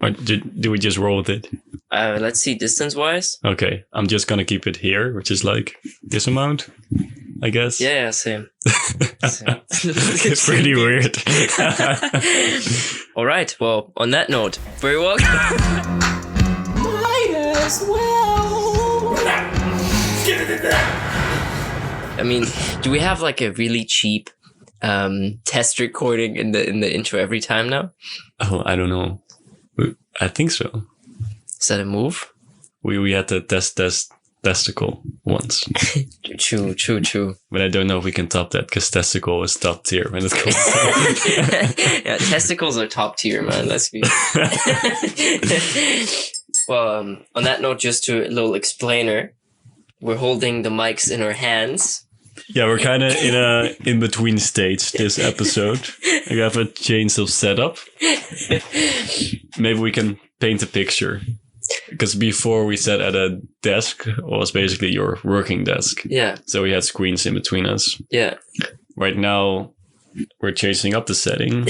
Or do we just roll with it? Let's see, distance-wise. Okay, I'm just gonna keep it here, which is like this amount, I guess. Yeah, same. It's pretty weird. All right. Well, on that note, very well. Might as well. I mean, do we have like a really cheap test recording in the intro every time now? Oh, I don't know. I think so. Is that a move? We had the testicle once. True. But I don't know if we can top that because testicle is top tier when it comes Yeah, testicles are top tier, man. Let's be. Well, on that note, just to a little explainer, we're holding the mics in our hands. Yeah, we're kind of in a in-between stage this episode. We have a change of setup. Maybe we can paint a picture. Because before we sat at a desk, was basically your working desk. Yeah. So we had screens in between us. Yeah. Right now, we're changing up the setting.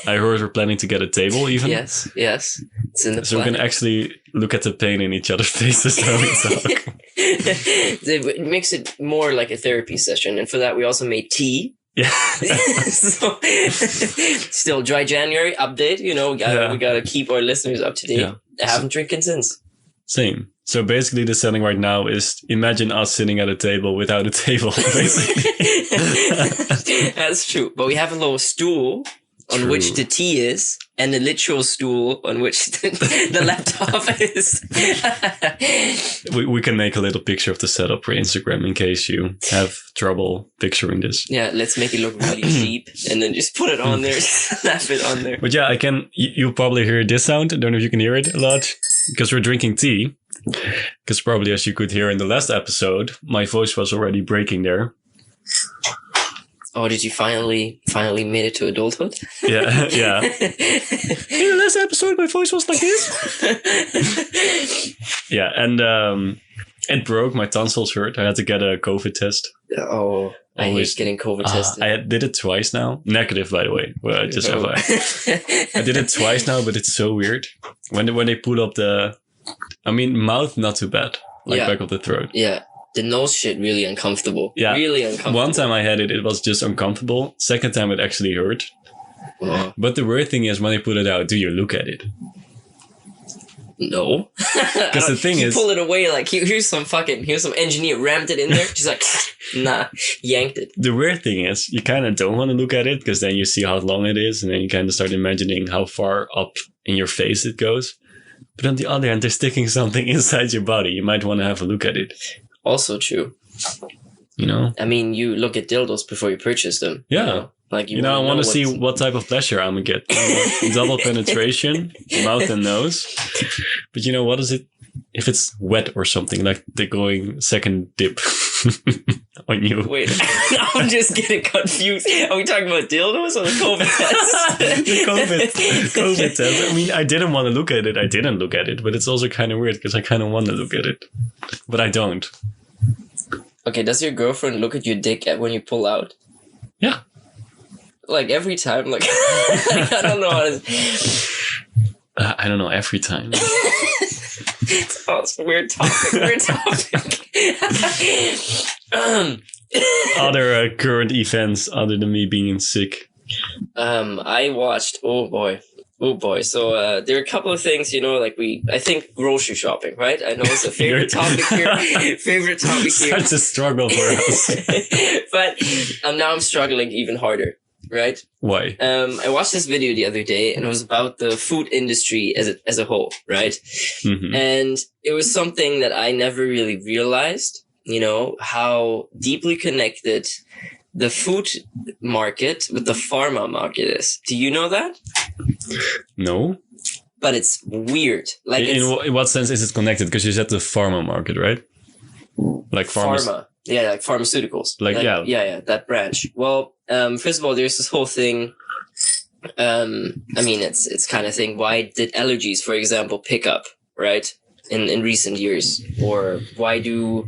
I heard we're planning to get a table even. Yes. It's in the So we can actually look at the pain in each other's faces while we talk. It makes it more like a therapy session. And for that, we also made tea. Yeah. So, still dry January update. You know, we gotta keep our listeners up to date. Yeah. I haven't drinking since. Same. So basically the setting right now is imagine us sitting at a table without a table, basically. That's true. But we have a little stool on which the tea is and a literal stool on which the laptop is. we can make a little picture of the setup for Instagram in case you have trouble picturing this. Yeah, let's make it look really cheap and then just put it on there, snap it on there. But yeah, you'll probably hear this sound. I don't know if you can hear it a lot because we're drinking tea. Because probably as you could hear in the last episode, my voice was already breaking there. Oh, did you finally made it to adulthood? Yeah. In the last episode, my voice was like this. Yeah, and it broke. My tonsils hurt. I had to get a COVID test. Oh, I hate getting COVID tested. I did it twice now. Negative, by the way. Well, I just have I did it twice now, but it's so weird. When they put up mouth, not too bad. Back of the throat. Yeah. The nose shit really uncomfortable. Yeah. Really uncomfortable. One time I had it was just uncomfortable. Second time it actually hurt. Oh. But the weird thing is when they put it out, do you look at it? No. Because the thing is, pull it away like here's some engineer rammed it in there. Just like, nah, yanked it. The weird thing is you kind of don't want to look at it because then you see how long it is and then you kind of start imagining how far up in your face it goes. But on the other hand, they're sticking something inside your body. You might want to have a look at it. Also true. You know? I mean, you look at dildos before you purchase them. Yeah. You know? Like I want to see what type of pleasure I'm going to get. Double penetration, mouth and nose. But what is it? If it's wet or something, like they're going second dip on you. Wait, I'm just getting confused. Are we talking about dildos or the COVID test? The COVID test. I mean, I didn't want to look at it. I didn't look at it, but it's also kind of weird because I kind of want to look at it. But I don't. Okay, does your girlfriend look at your dick when you pull out? Yeah. Like every time? Like, I don't know how to... I don't know, every time. It's a weird topic. Other current events other than me being sick. I watched, oh boy. So there are a couple of things, I think grocery shopping, right? I know it's a favorite topic here. Such a struggle for us. But now I'm struggling even harder. Right? Why? I watched this video the other day and it was about the food industry as a whole, right? Mm-hmm. And it was something that I never really realized, how deeply connected the food market with the pharma market is. Do you know that? No. But it's weird. Like in what sense is it connected? Because you said the pharma market, right? Like pharma. Yeah, like pharmaceuticals. Yeah, that branch. Well, first of all, there's this whole thing. It's kind of thing. Why did allergies, for example, pick up, right? In recent years? Or why do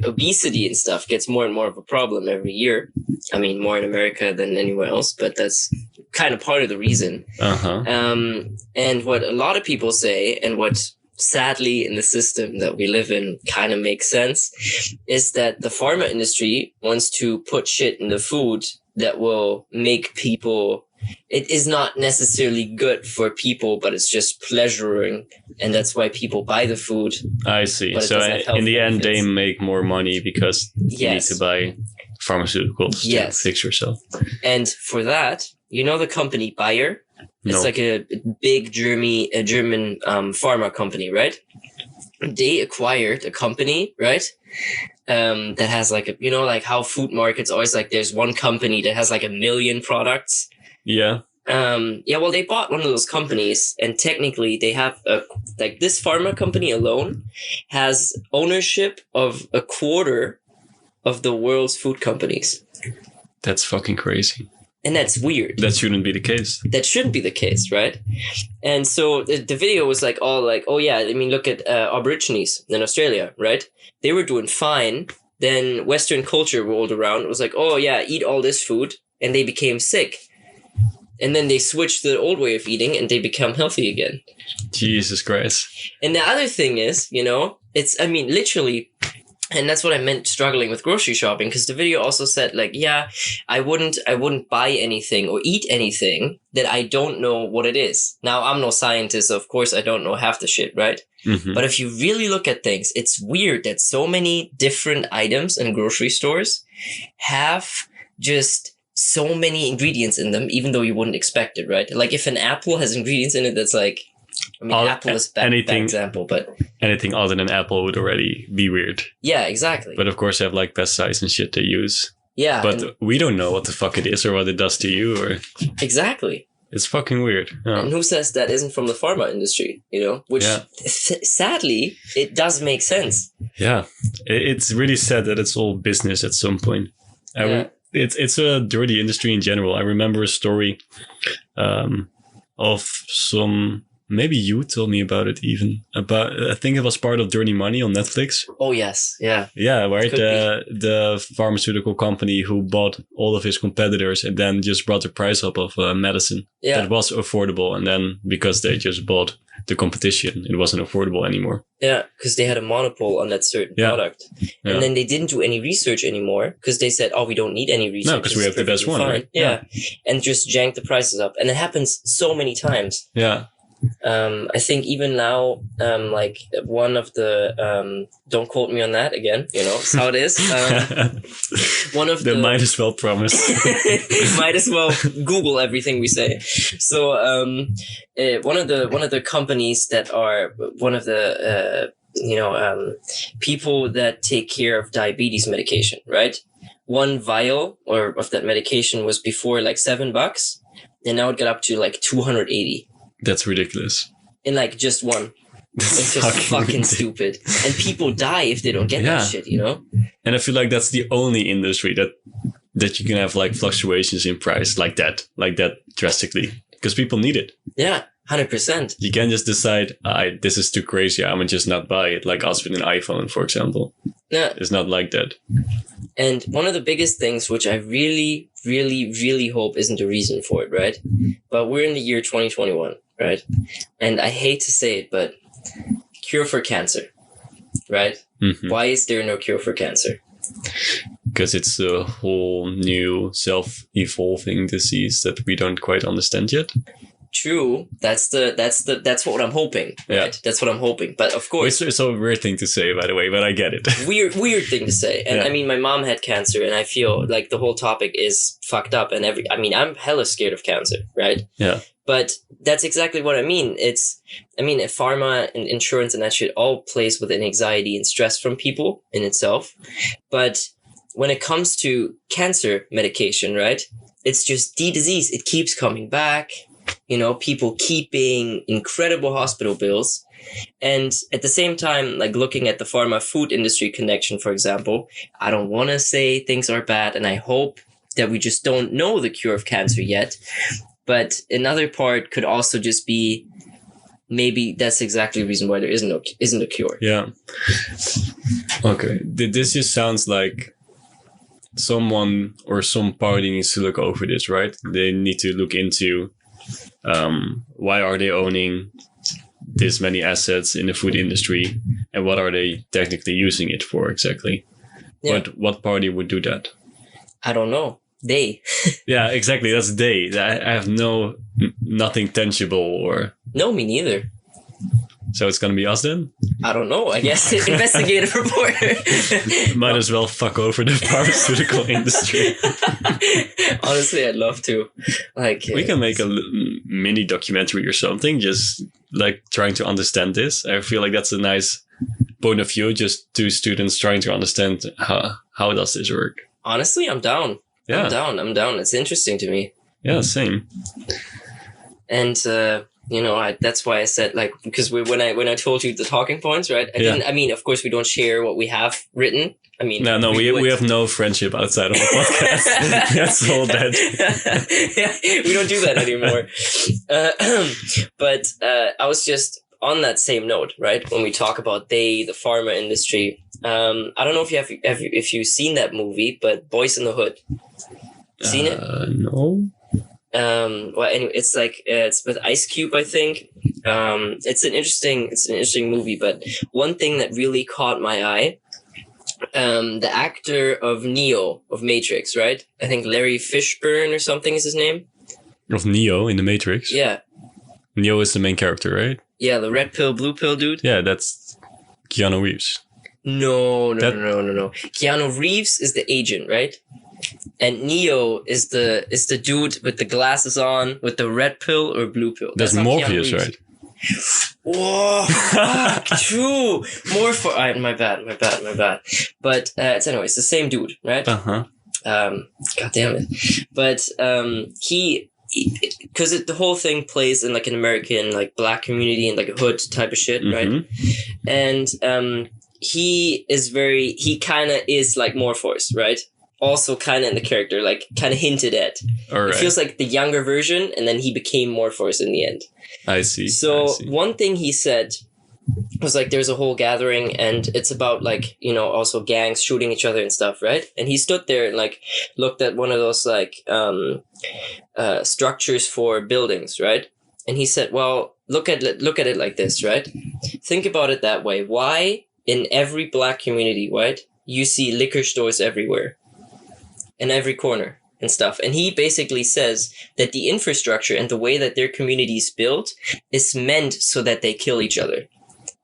obesity and stuff gets more and more of a problem every year? I mean, more in America than anywhere else, but that's kind of part of the reason. And what a lot of people say, and what sadly in the system that we live in kind of makes sense, is that the pharma industry wants to put shit in the food that will make people, it is not necessarily good for people, but it's just pleasuring, and that's why people buy the food. I see. So in the end, they make more money because you need to buy pharmaceuticals to fix yourself. And for that, you know the company Bayer? It's like a big German pharma company, right? They acquired a company, right? That has like like how food markets always like there's one company that has like 1 million products. Yeah. Well, they bought one of those companies, and technically they have this pharma company alone has ownership of 1/4 of the world's food companies. That's fucking crazy. And that's weird. That shouldn't be the case. That shouldn't be the case, right? And so the video was like all like, oh yeah, I mean, look at Aborigines in Australia, right? They were doing fine. Then Western culture rolled around. It was like, oh yeah, eat all this food. And they became sick. And then they switched to the old way of eating and they become healthy again. Jesus Christ. And the other thing is, literally, and that's what I meant struggling with grocery shopping, because the video also said like, yeah, I wouldn't buy anything or eat anything that I don't know what it is. Now, I'm no scientist, so of course I don't know half the shit, right? Mm-hmm. But if you really look at things, it's weird that so many different items in grocery stores have just so many ingredients in them, even though you wouldn't expect it, right? Like if an apple has ingredients in it that's like, apple is bad example, but anything other than apple would already be weird. Yeah, exactly. But of course, they have like pesticides and shit they use. Yeah, but we don't know what the fuck it is or what it does to you, or exactly. It's fucking weird. Yeah. And who says that isn't from the pharma industry? Which sadly it does make sense. Yeah, it's really sad that it's all business at some point. It's a dirty industry in general. I remember a story of some. Maybe you told me about it even. I think it was part of Dirty Money on Netflix. Oh, yes. Yeah. Yeah, right? The pharmaceutical company who bought all of his competitors and then just brought the price up of medicine. Yeah. That was affordable. And then because they just bought the competition, it wasn't affordable anymore. Yeah, because they had a monopoly on that certain product. Yeah. And then they didn't do any research anymore because they said, oh, we don't need any research. No, because we have the best one, right? Yeah. And just jank the prices up. And it happens so many times. Yeah. I think even now, like one of the, don't quote me on that again, it's how it is. One of the might as well promise. Might as well Google everything we say. So, one of the companies that are one of the, people that take care of diabetes medication, right? One vial of that medication was before like $7, and now it got up to like 280. That's ridiculous. In like just one. It's just fucking stupid. And people die if they don't get that shit, And I feel like that's the only industry that you can have like fluctuations in price like that drastically. Because people need it. Yeah, 100%. You can't just decide, this is too crazy, I'm gonna just not buy it. Like us with an iPhone, for example. Yeah. It's not like that. And one of the biggest things, which I really, really, really hope isn't the reason for it, right? But we're in the year 2021, right? And I hate to say it, but cure for cancer, right? Mm-hmm. Why is there no cure for cancer? Because it's a whole new self-evolving disease that we don't quite understand yet. True. That's what I'm hoping. Right? Yeah. That's what I'm hoping. But of course, it's a weird thing to say, by the way, but I get it. Weird thing to say. And I mean, my mom had cancer, and I feel like the whole topic is fucked up. And I'm hella scared of cancer, right? Yeah. But that's exactly what I mean. Pharma and insurance and that shit all plays with an anxiety and stress from people in itself. But when it comes to cancer medication, right? It's just the disease. It keeps coming back. People keep paying incredible hospital bills. And at the same time, like looking at the pharma food industry connection, for example, I don't want to say things are bad. And I hope that we just don't know the cure of cancer yet. But another part could also just be maybe that's exactly the reason why there isn't a cure. Yeah. Okay. This just sounds like someone or some party needs to look over this, right? They need to look into why are they owning this many assets in the food industry, and what are they technically using it for exactly? Yeah. But what party would do that? I don't know. They. Yeah, exactly. That's they. I have nothing tangible or. No, me neither. So it's gonna be us then? I don't know. I guess investigative reporter. Might as well fuck over the pharmaceutical industry. Honestly, I'd love to. Like, we can make a mini documentary or something, just like trying to understand this. I feel like that's a nice point of view, just two students trying to understand how does this work. Honestly, I'm down. Yeah. I'm down. It's interesting to me. Yeah, same. And that's why I said, like, because when I told you the talking points, right? I mean, of course, we don't share what we have written. I mean, no, we have no friendship outside of the podcast. That's all dead. Yeah, we don't do that anymore. But I was just on that same note, right? When we talk about the pharma industry, I don't know if you've seen that movie, but Boys in the Hood. Seen it? No. Well, anyway, it's like it's with Ice Cube, I think. It's an interesting movie, but one thing that really caught my eye, the actor of Neo of Matrix, right? I think Larry Fishburne or something is his name. Of Neo in the Matrix. Yeah. Neo is the main character, right? Yeah, the red pill, blue pill dude. Yeah, that's Keanu Reeves. No. Keanu Reeves is the agent, right? And Neo is the dude with the glasses on, with the red pill or blue pill. That's Morpheus, right? Whoa, fuck, true. My bad. But it's the same dude, right? Uh-huh. God damn it. But he because the whole thing plays in like an American like black community and like a hood type of shit, right? And he kind of is like Morpheus, right? Also kind of in the character, like kind of hinted at. All right. It feels like the younger version, and then he became Morpheus in the end. I see. So one thing he said was like, there's a whole gathering, and it's about like, also gangs shooting each other and stuff, right? And he stood there and like looked at one of those like structures for buildings, right? And he said, well, look at it like this, right? Think about it that way. Why in every black community, right, you see liquor stores everywhere? In every corner and stuff. And he basically says that the infrastructure and the way that their community is built is meant so that they kill each other.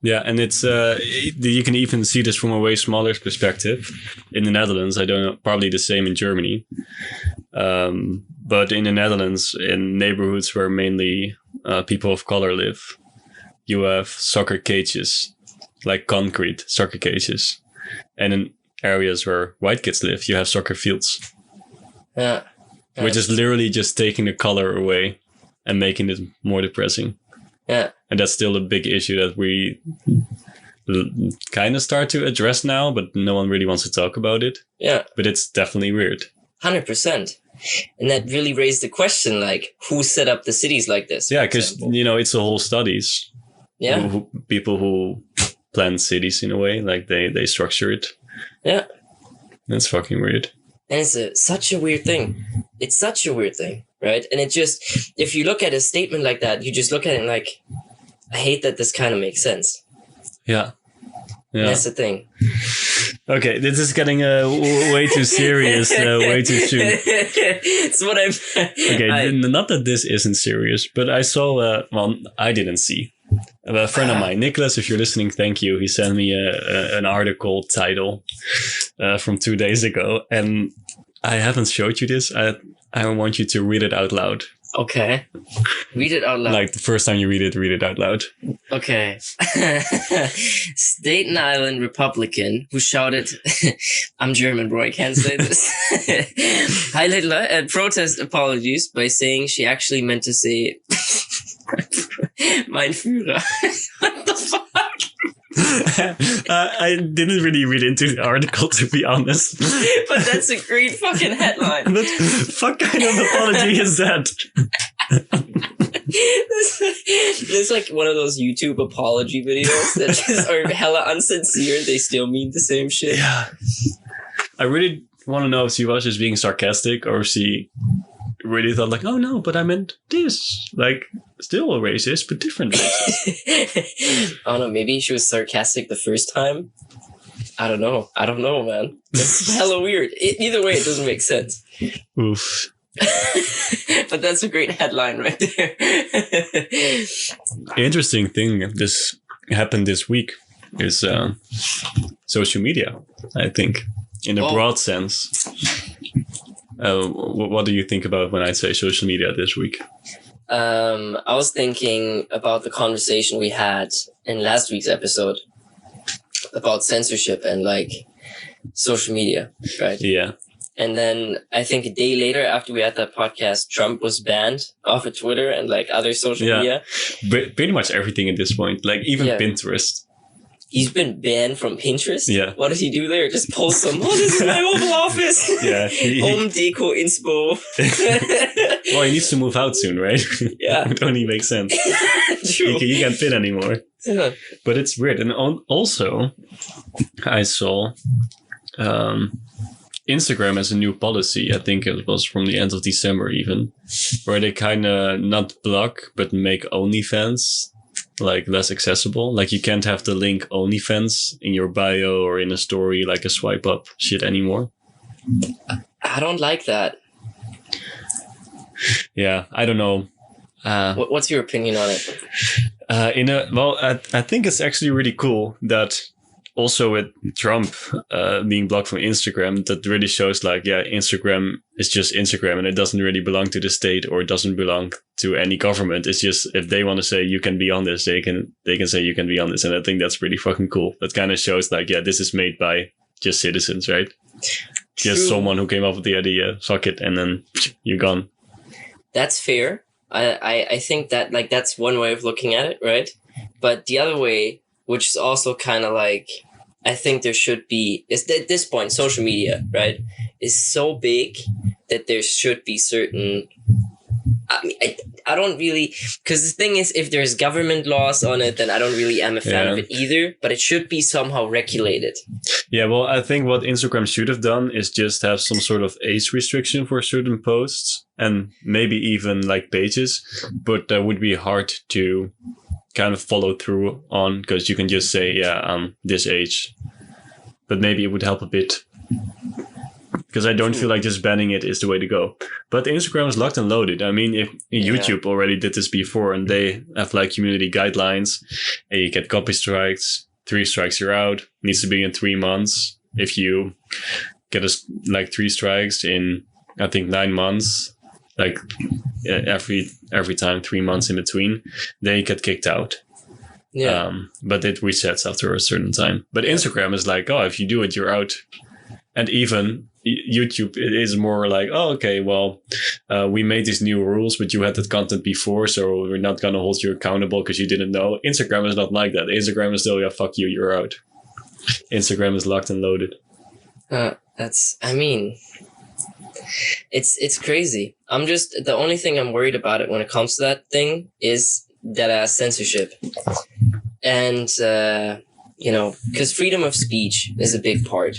Yeah, and it's you can even see this from a way smaller perspective. In the Netherlands, I don't know, probably the same in Germany. But in the Netherlands, in neighborhoods where mainly people of color live, you have soccer cages, like concrete soccer cages. And in areas where white kids live, you have soccer fields. Yeah. Which is literally just taking the color away and making it more depressing. Yeah. And that's still a big issue that we kind of start to address now, but no one really wants to talk about it. Yeah. But it's definitely weird. 100%. And that really raised the question, like, who set up the cities like this? Yeah, because, it's a whole studies. Yeah. People who plan cities in a way, like they structure it. Yeah. That's fucking weird. And it's such a weird thing. It's such a weird thing, right? And it just, if you look at a statement like that, you just look at it and like, I hate that this kind of makes sense. Yeah. And that's the thing. Okay, this is getting way too serious, way too soon. It's what I'm... Okay, not that this isn't serious, but I saw, I didn't see. A friend of mine, Nicholas, if you're listening, thank you. He sent me an article title from 2 days ago, and I haven't showed you this. I want you to read it out loud. Okay. Read it out loud. Like the first time you read it out loud. Okay. Staten Island Republican who shouted, I'm German, bro, I can't say this. Heil Hitler, and protest apologies by saying she actually meant to say, Mein Führer. What the fuck? I didn't really read into the article, to be honest. But that's a great fucking headline. But what kind of apology is that? There's like one of those YouTube apology videos that just are hella unsincere. They still mean the same shit. Yeah. I really want to know if she was just being sarcastic or if she really thought like, oh no, but I meant this. Like, still a racist, but different racist. I don't know. Maybe she was sarcastic the first time. I don't know, man. It's hella weird. Either way, it doesn't make sense. Oof. But that's a great headline right there. Interesting thing this happened this week is social media, I think, in a broad sense. What do you think about when I say social media this week? I was thinking about the conversation we had in last week's episode about censorship and like social media, right? Yeah. And then I think a day later after we had that podcast, Trump was banned off of Twitter and like other social media. Pretty much everything at this point, like even Pinterest. He's been banned from Pinterest? Yeah. What does he do there? Just post some, this is my Oval Office. Yeah. Home Deco Inspo. Well, he needs to move out soon, right? Yeah. It only makes sense. True. He can't fit anymore. Yeah. But it's weird. And also, I saw Instagram has a new policy. I think it was from the end of December even, where they kind of not block, but make OnlyFans like less accessible. Like you can't have the link OnlyFans in your bio or in a story, like a swipe up shit anymore. I don't like that. Yeah, I don't know. What's your opinion on it? I think it's actually really cool that also with Trump being blocked from Instagram, that really shows like, yeah, Instagram is just Instagram and it doesn't really belong to the state or it doesn't belong to any government. It's just if they want to say you can be on this, they can say you can be on this. And I think that's pretty fucking cool. That kind of shows like, yeah, this is made by just citizens, right? True. Just someone who came up with the idea, fuck it, and then you're gone. That's fair. I think that like that's one way of looking at it, right? But the other way, which is also kind of like, I think there should be, is at this point, social media, right, is so big that there should be certain, I mean, I don't really, because the thing is, if there's government laws on it, then I don't really am a fan of it either, but it should be somehow regulated. Yeah, well, I think what Instagram should have done is just have some sort of age restriction for certain posts and maybe even like pages, but that would be hard to kind of follow through on because you can just say, yeah, I'm this age. But maybe it would help a bit. Because I don't feel like just banning it is the way to go. But Instagram is locked and loaded. I mean, if YouTube already did this before and they have like community guidelines and you get copy strikes, 3 strikes you're out, needs to be in 3 months. If you get like 3 strikes in, I think 9 months, like every time 3 months in between, then you get kicked out. Yeah. But it resets after a certain time. But Instagram is like, oh, if you do it, you're out. And even YouTube, it is more like, oh, okay, well, we made these new rules, but you had that content before, so we're not going to hold you accountable because you didn't know. Instagram is not like that. Instagram is still, yeah, fuck you, you're out. Instagram is locked and loaded. It's crazy. The only thing I'm worried about it when it comes to that thing is that censorship. And, because freedom of speech is a big part.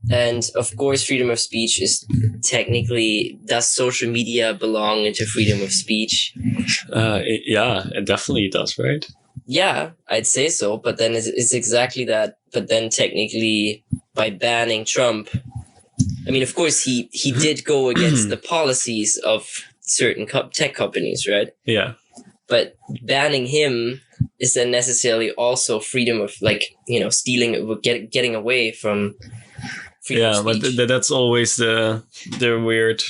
And of course, freedom of speech is technically, does social media belong into freedom of speech? It definitely does, right? Yeah, I'd say so. But then it's exactly that. But then technically, by banning Trump, I mean, of course, he did go against the policies of certain tech companies, right? Yeah. But banning him is then necessarily also freedom of, like, stealing, getting away from freedom of speech. But that's always the weird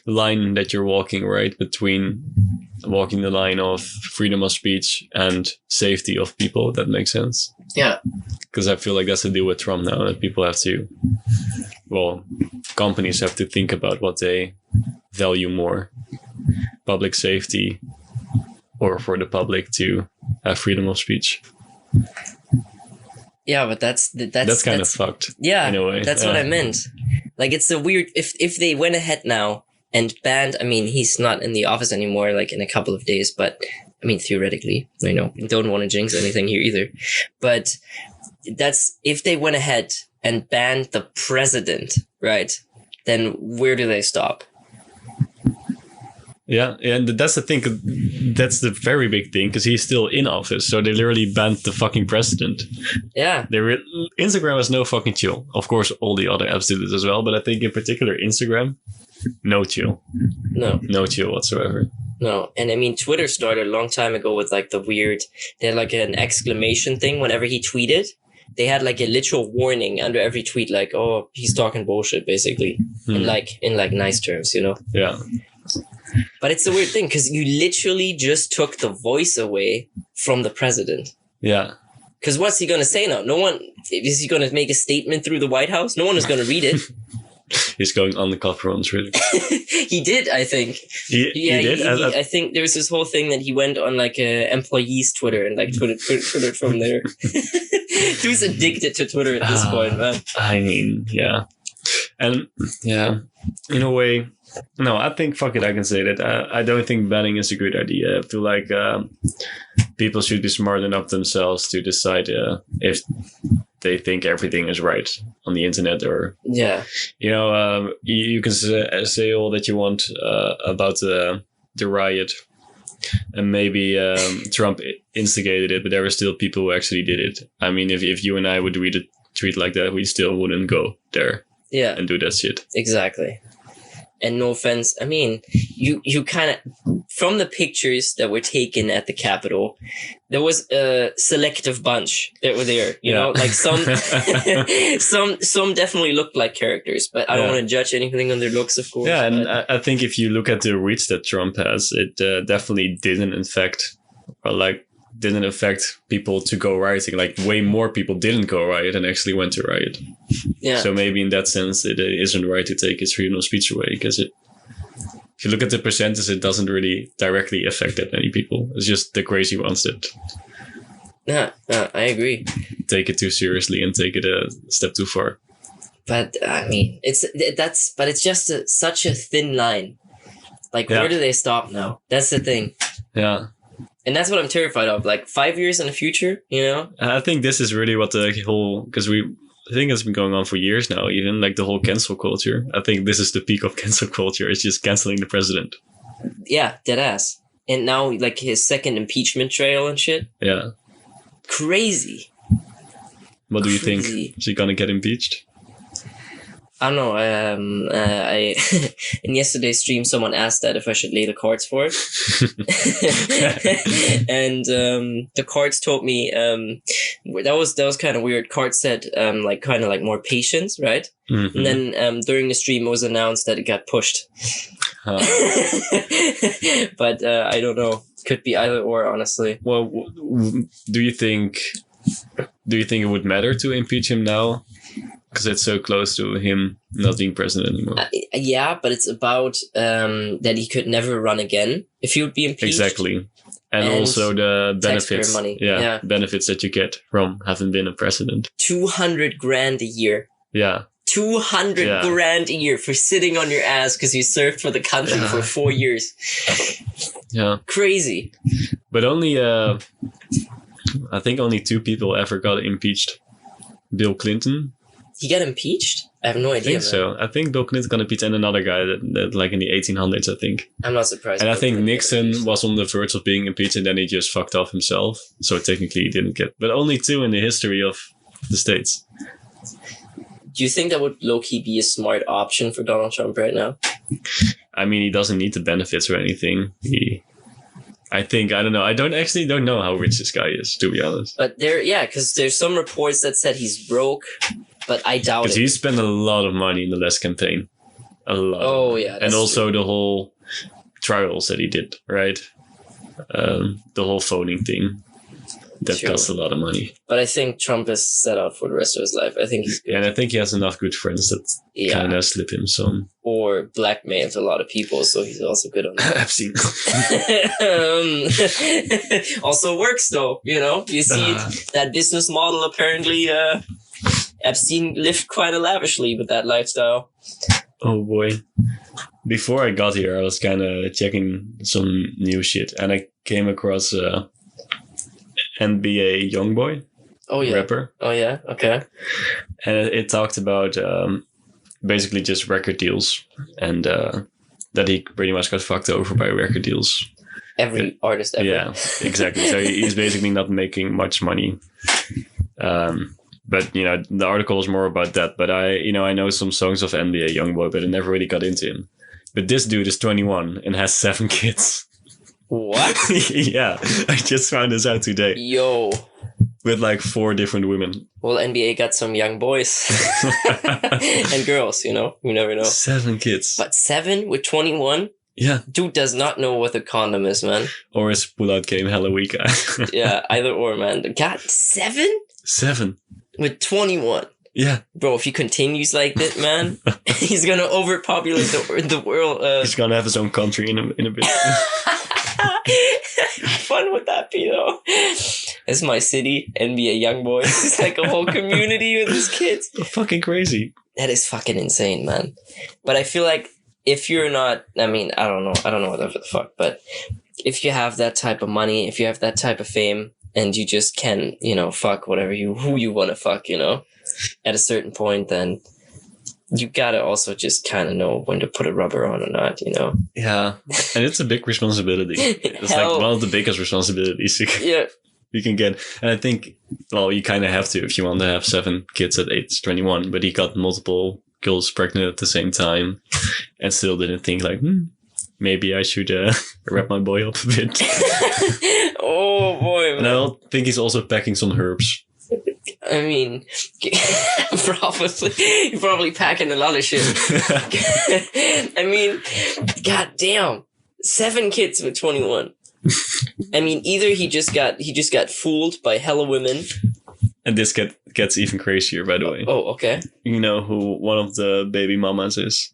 line that you're walking, right? Between walking the line of freedom of speech and safety of people. That makes sense. Yeah. Because I feel like that's the deal with Trump now, that people have to, companies have to think about what they value more. Public safety, or for the public to have freedom of speech. Yeah, but that's kind of fucked. Yeah, in a way. That's what I meant. Like, it's a weird, if they went ahead now and banned, I mean, he's not in the office anymore, like in a couple of days, but I mean, theoretically, don't want to jinx anything here either. But if they went ahead and ban the president, right? Then where do they stop? Yeah, and that's the thing. That's the very big thing because he's still in office. So they literally banned the fucking president. Yeah. Instagram has no fucking chill. Of course, all the other apps did it as well. But I think in particular, Instagram, no chill. No chill whatsoever. No. And I mean, Twitter started a long time ago with like the weird, they had like an exclamation thing whenever he tweeted. They had like a literal warning under every tweet, like, oh, he's talking bullshit, basically. In like nice terms, you know? Yeah. But it's a weird thing because you literally just took the voice away from the president. Yeah. Because what's he going to say now? Is he going to make a statement through the White House? No one is going to read it. He's going undercover on Twitter. He did, I think. He did? I think there was this whole thing that he went on like a employee's Twitter and like Twitter from there. Dude's addicted to Twitter at this point, man. I mean, yeah. And yeah, in a way, no, I think, fuck it, I can say that. I don't think banning is a good idea. I feel like people should be smart enough themselves to decide if they think everything is right on the internet or... Yeah. You know, you can say all that you want about the riot. And maybe Trump instigated it, but there were still people who actually did it. I mean, if you and I would read a tweet like that, we still wouldn't go there. Yeah. And do that shit. Exactly. And no offense, I mean, you kind of, from the pictures that were taken at the Capitol, there was a selective bunch that were there, you know, like some definitely looked like characters, but I don't want to judge anything on their looks, of course. Yeah, and I think if you look at the reach that Trump has, it definitely didn't affect people to go rioting. Like way more people didn't go riot and actually went to riot. Yeah. So maybe in that sense, it isn't right to take his freedom of speech away because if you look at the percentage, it doesn't really directly affect that many people. It's just the crazy ones that. Yeah, I agree. Take it too seriously and take it a step too far. But I mean, it's just such a thin line. Like, where do they stop now? That's the thing. Yeah. And that's what I'm terrified of. Like 5 years in the future, you know? I think this is really what the whole, because I think it's been going on for years now, even like the whole cancel culture. I think this is the peak of cancel culture. It's just canceling the president. Yeah, dead ass. And now like his second impeachment trial and shit. Yeah. Crazy. What do you think? Is he gonna get impeached? I don't know. I in yesterday's stream, someone asked that if I should lay the cards for it, and the cards told me that was kind of weird. Cards said like kind of like more patience, right? Mm-hmm. And then during the stream, it was announced that it got pushed. Huh. But I don't know. Could be either or, honestly. Well, do you think it would matter to impeach him now? Because it's so close to him not being president anymore. Yeah, but it's about that he could never run again if he would be impeached. Exactly. And also the benefits. Money. Yeah, benefits that you get from having been a president. $200,000 a year. Yeah. 200 grand a year for sitting on your ass because you served for the country for 4 years. Yeah. Crazy. But only, I think only 2 people ever got impeached. Bill Clinton. He got impeached? I have no idea. I think so. I think Bill Clinton got impeached and another guy that like in the 1800s, I think. I'm not surprised. And I think Nixon was on the verge of being impeached and then he just fucked off himself. So technically he didn't get, but only 2 in the history of the States. Do you think that would low-key be a smart option for Donald Trump right now? I mean, he doesn't need the benefits or anything. I don't know. I don't know how rich this guy is, to be honest. But because there's some reports that said he's broke, but I doubt it. Because he spent a lot of money in the last campaign. A lot. Oh, yeah. And also the whole trials that he did, right? The whole phoning thing. That costs a lot of money. But I think Trump is set out for the rest of his life. I think he's good. Yeah, and I think he has enough good friends that kind of slip him some. Or blackmails a lot of people, so he's also good on that. I've seen. Also works, though, you know? You see that business model, apparently, Epstein lived quite lavishly with that lifestyle. Oh, boy. Before I got here, I was kind of checking some new shit, and I came across... NBA Youngboy. Oh yeah. rapper. Oh yeah. Okay. And it talked about basically just record deals, and that he pretty much got fucked over by record deals. Every artist ever. Yeah, exactly. So he's basically not making much money. But the article is more about that. But I know some songs of NBA Youngboy, but I never really got into him. But this dude is 21 and has 7 kids. What? Yeah, I just found this out today. Yo. With like 4 different women. Well, NBA got some young boys and girls. You never know. 7 kids. But 7 with 21. Yeah. Dude does not know what a condom is, man. Or his pullout game hella weak. Yeah, either or, man. God, 7? 7. With 21. Yeah. Bro, if he continues like that, man, he's gonna overpopulate the world. He's gonna have his own country in a bit. How fun would that be, though? It's my city, NBA Youngboy. It's like a whole community with his kids. Fucking crazy. That is fucking insane, man. But I feel like if you're not, I mean, I don't know whatever the fuck, but if you have that type of money, if you have that type of fame, and you just can, fuck who you want to fuck, at a certain point, then you gotta also just kind of know when to put a rubber on or not, Yeah, and it's a big responsibility. It's like one of the biggest responsibilities you can get. And I think, well, you kind of have to if you want to have 7 kids at age 21. But he got multiple girls pregnant at the same time, and still didn't think like, maybe I should wrap my boy up a bit. Oh boy, man. And I don't think he's also packing some herbs. I mean, probably packing a lot of shit. I mean, god damn, 7 kids with 21. I mean, either he just got fooled by hella women. And this gets even crazier, by the way. Oh, okay. You know who one of the baby mamas is?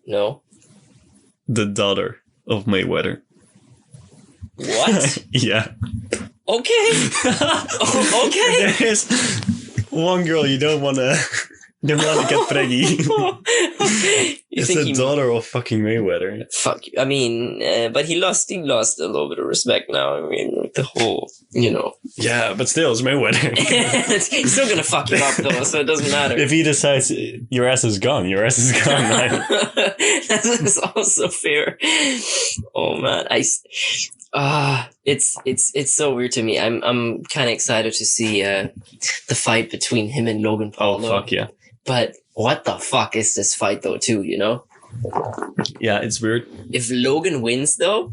No. The daughter of Mayweather. What? Yeah. Okay. Oh, okay. There is one girl you don't want to get preggy. It's the daughter of fucking Mayweather. Fuck you. I mean, but he lost a little bit of respect now. I mean, with the whole, Yeah, but still, it's Mayweather. He's still gonna fuck you up though, so it doesn't matter. If he decides your ass is gone, right? That's also fair. Oh man, it's so weird to me. I'm kind of excited to see the fight between him and Logan Paul. Oh fuck yeah! But what the fuck is this fight though? Too, Yeah, it's weird. If Logan wins though,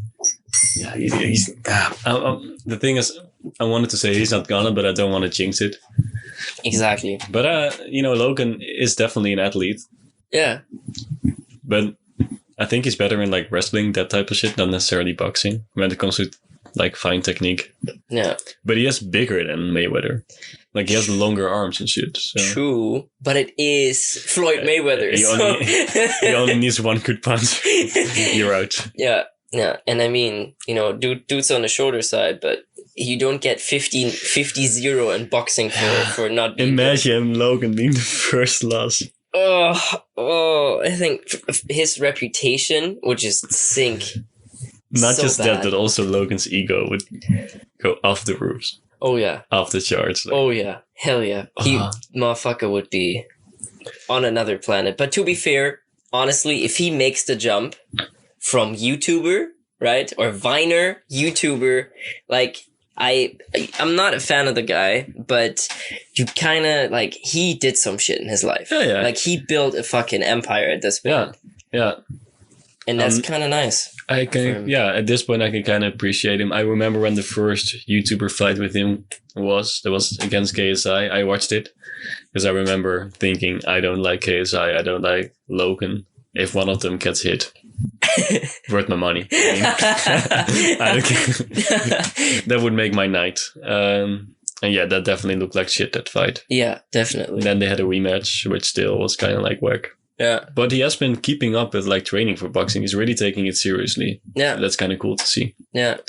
yeah, he's the thing is, I wanted to say he's not gonna, but I don't want to jinx it. Exactly. But Logan is definitely an athlete. Yeah. But I think he's better in like wrestling, that type of shit, not necessarily boxing when it comes to like fine technique. Yeah. But he is bigger than Mayweather. Like he has longer arms and shit. So. True, but it is Floyd Mayweather. He only needs one good punch. You're out. Yeah, yeah. And I mean, dude's on the shorter side, but you don't get 50-0 in boxing for not being Imagine Logan being the first loss. Oh, I think his reputation would just sink. Not so just bad. that, but also Logan's ego would go off the roofs. Oh yeah. Off the charts. Like. Oh yeah. Hell yeah. Motherfucker would be on another planet. But to be fair, honestly, if he makes the jump from YouTuber, right? Or Viner, YouTuber, like I'm not a fan of the guy, but you kind of like he did some shit in his life. Yeah. Like he built a fucking empire at this point. Yeah. And that's kind of nice. I can, at this point I can kind of appreciate him. I remember when the first YouTuber fight with him was against KSI. I watched it because I remember thinking, I don't like KSI, I don't like Logan. If one of them gets hit, worth my money. I don't care. That would make my night. And yeah, that definitely looked like shit, that fight. Yeah, definitely. And then they had a rematch, which still was kind of like whack. Yeah. But he has been keeping up with like training for boxing. He's really taking it seriously. Yeah. That's kind of cool to see. Yeah.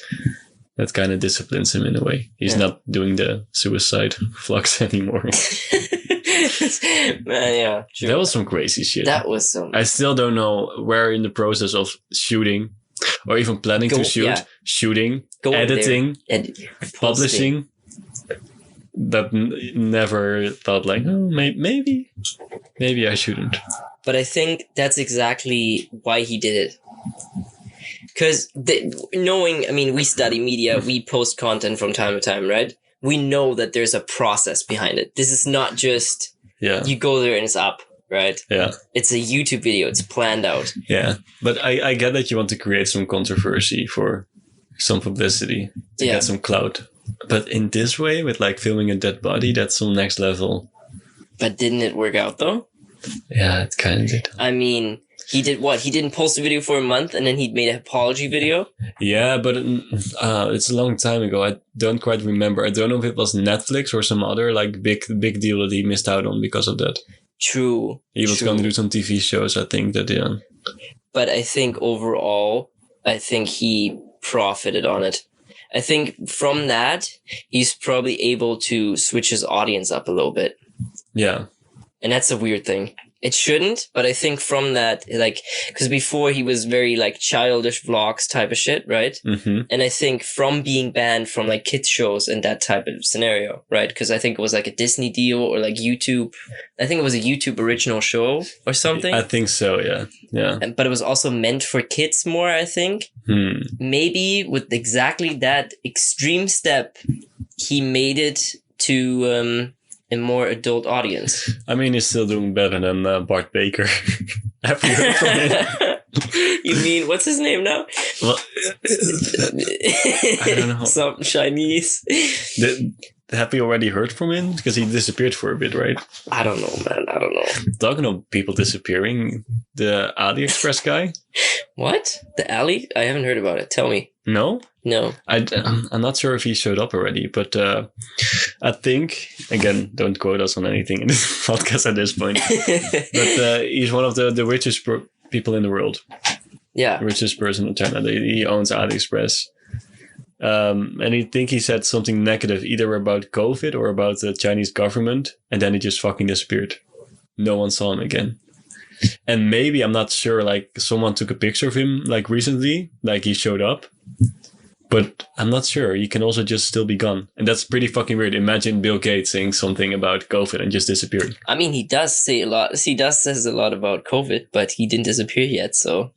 That kind of disciplines him in a way. He's not doing the suicide vlogs anymore. Man, yeah. True. That was some crazy shit. That was some... I still don't know where in the process of shooting or even planning to shoot, shooting, editing, publishing. that never thought like, oh, maybe I shouldn't. But I think that's exactly why he did it. Because knowing, I mean, we study media, we post content from time to time, right? We know that there's a process behind it. This is not just, you go there and it's up, right? Yeah. It's a YouTube video. It's planned out. Yeah. But I get that you want to create some controversy for some publicity to get some clout. But in this way, with like filming a dead body, that's some next level. But didn't it work out though? Yeah, it kind of did. I mean, he did what? He didn't post a video for a month and then he made an apology video? Yeah, but it's a long time ago. I don't quite remember. I don't know if it was Netflix or some other like big deal that he missed out on because of that. True. He was going to do some TV shows, I think, that But I think overall, he profited on it. I think from that, he's probably able to switch his audience up a little bit. Yeah. And that's a weird thing. It shouldn't, but I think from that, like, because before he was very like childish vlogs type of shit, right? Mm-hmm. And I think from being banned from like kids shows and that type of scenario, right? Because I think it was like a Disney deal or like YouTube. I think it was a YouTube original show or something. I think so, yeah. Yeah. But it was also meant for kids more, I think. Maybe with exactly that extreme step, he made it to a more adult audience. I mean, he's still doing better than Bart Baker. Have you heard from him? You mean, what's his name now? Well, I don't know. Some Chinese. Have you already heard from him? Because he disappeared for a bit, right? I don't know, man. I don't know. Talking of people disappearing, the AliExpress guy. What? The Ali? I haven't heard about it. Tell me. No? No. I'm not sure if he showed up already, but I think, again, don't quote us on anything in this podcast at this point, but he's one of the richest people in the world. Yeah. Richest person in China. He owns AliExpress. And I think he said something negative either about COVID or about the Chinese government, and then he just fucking disappeared. No one saw him again. And maybe, I'm not sure, like someone took a picture of him like recently, like he showed up. But I'm not sure. He can also just still be gone. And that's pretty fucking weird. Imagine Bill Gates saying something about COVID and just disappearing. I mean, he does say a lot. He says a lot about COVID, but he didn't disappear yet, so.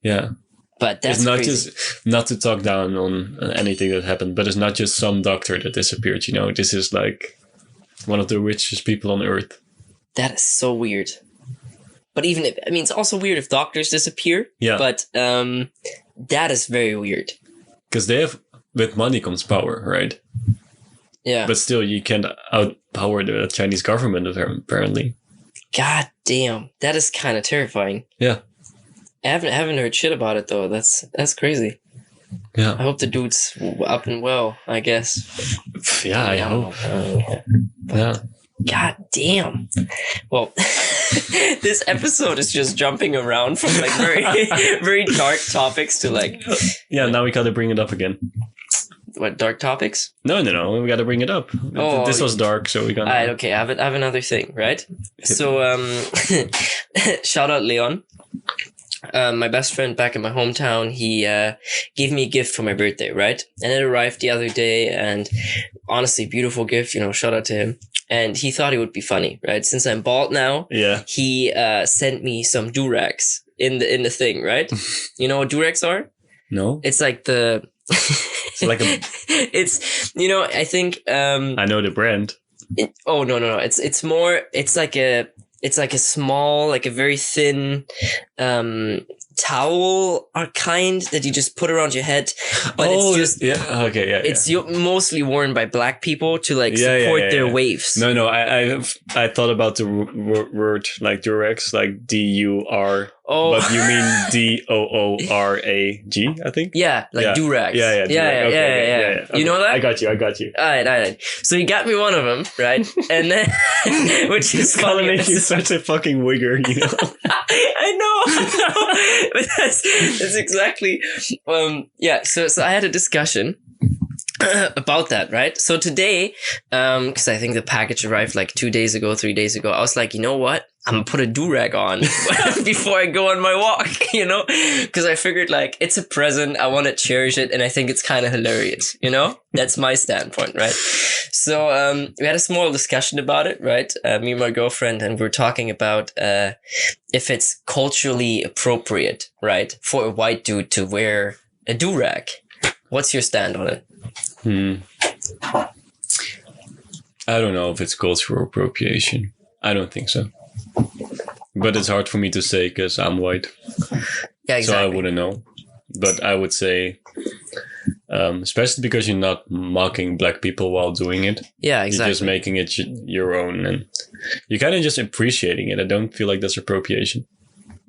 Yeah. But that's it's not crazy. Just, not to talk down on anything that happened, but it's not just some doctor that disappeared, you know. This is like one of the richest people on earth. That is so weird. But even if, I mean, it's also weird if doctors disappear. Yeah. But that is very weird. Because with money comes power, right? Yeah. But still, you can't outpower the Chinese government, apparently. God damn. That is kind of terrifying. Yeah. I haven't heard shit about it, though. That's crazy. Yeah. I hope the dude's up and well, I guess. Yeah, I hope. Yeah. God damn. Well, this episode is just jumping around from like very, very dark topics to like. Yeah, now we gotta bring it up again. What, dark topics? No, we gotta bring it up. Oh, this was dark, so we gotta. Alright, okay, I have another thing, right? So, shout out Leon. My best friend back in my hometown, he gave me a gift for my birthday, right? And it arrived the other day, and honestly, beautiful gift, you know, shout out to him. And he thought it would be funny, right? Since I'm bald now, yeah, he sent me some durags in the thing, right? You know what durags are? No. It's like the... it's like a... It's, you know, I think... I know the brand. No. It's more... It's like a small, like a very thin towel kind that you just put around your head. But it's just... Yeah, okay, yeah. It's mostly worn by black people to like support their waves. No, I thought about the word like Durex, like D-U-R. Oh. But you mean D-O-O-R-A-G, I think? Yeah, like durags. Yeah. Yeah. Okay. You know that? I got you. All right. So he got me one of them, right? And then, which is funny. You're such a fucking wigger, you know? I know. But that's exactly, yeah. So I had a discussion about that, right? So today, because I think the package arrived like 3 days ago, I was like, you know what? I'm gonna put a durag on before I go on my walk, you know? Because I figured, like, it's a present. I want to cherish it. And I think it's kind of hilarious, you know? That's my standpoint, right? So we had a small discussion about it, right? Me and my girlfriend, and we were talking about if it's culturally appropriate, right, for a white dude to wear a durag. What's your stand on it? I don't know if it's cultural appropriation. I don't think so. But it's hard for me to say because I'm white. Yeah, exactly. So I wouldn't know. But I would say, especially because you're not mocking black people while doing it. Yeah, exactly. You're just making it your own. And you're kind of just appreciating it. I don't feel like that's appropriation.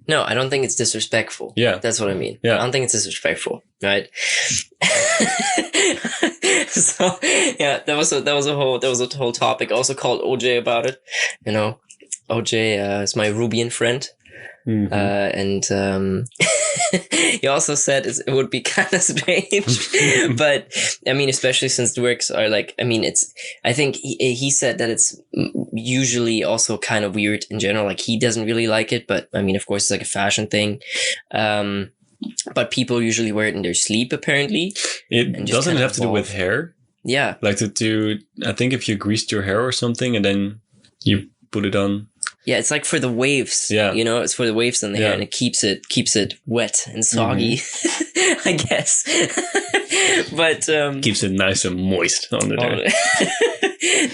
No, I don't think it's disrespectful. Yeah. That's what I mean. Yeah. I don't think it's disrespectful, right? So yeah, that was a whole topic. I also called OJ about it. You know, OJ is my Rubian friend. Mm-hmm. And he also said it would be kind of strange, but I mean, especially since the works are like, I mean, I think he said that it's usually also kind of weird in general. Like he doesn't really like it, but I mean, of course, it's like a fashion thing. But people usually wear it in their sleep, apparently. It doesn't have to do with hair. Yeah. Like I think if you greased your hair or something and then you put it on. Yeah, it's like for the waves. Yeah. You know, it's for the waves in the hair and it keeps it wet and soggy, I guess. But keeps it nice and moist on the hair.